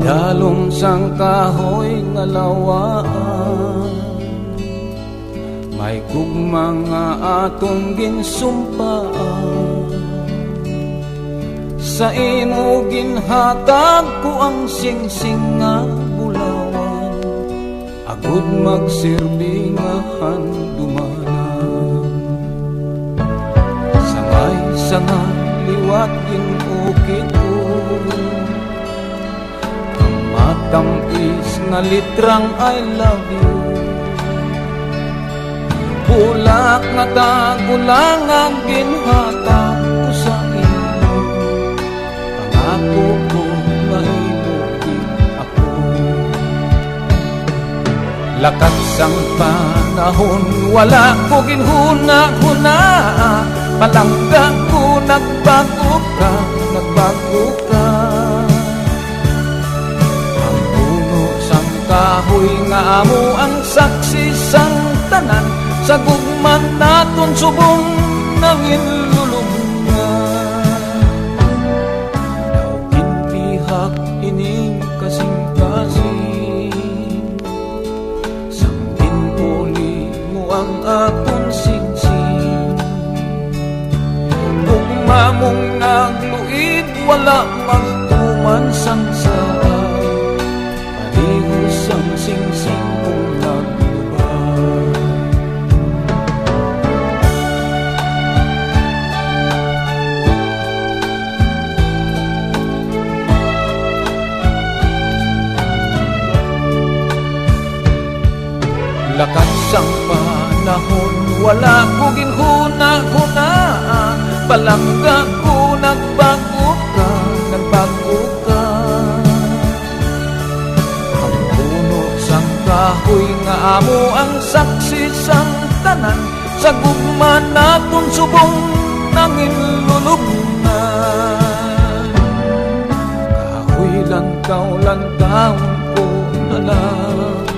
Dalong sang kahoy nga lawaan, may gugma nga atong ginsumpaan. Sa imo ginhatag ko ang singsing nga bulawan, agud magsilbi nga handumanan. Sangay liwat ginukit ko, ang matampis nga litrang I love you. Bulak nga tagulang ang ginhatag ko sa imo, pangako ko nga imuki ako. Lakat sang panahon wala ko ginhuna-huna, palangga ko nagbago ka, nagbago ka. Ang puno sang kahoy nga amo ang saksi sang tanan, sa gugman naton subong nanginlulungan. Daw kinpihak ining kasing-kasing, sang ginuli mo ang aton singsing. Gugma mong nagluid, wala magtuman sang saay, pareho sang singsing mong naglubay. Lakat sang panahon wala ko ginhuna-huna, palangga ko nagbago ka, nagbago ka. Ang puno sang kahoy nga amo ang saksi sang tanan, sa gugma naton subong nanginlulubnan. Kahoy lantaw-lantaw ko na lang,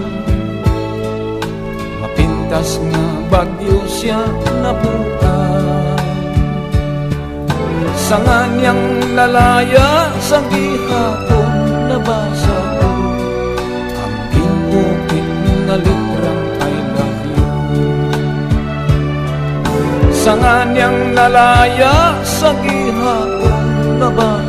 mapintas nga bagyo siya nabukan. Sa nganyang lalaya sa gihapon nabasa ko, ang ginukit na litrang I love you. Sa nganyang lalaya sa gihapon nabasa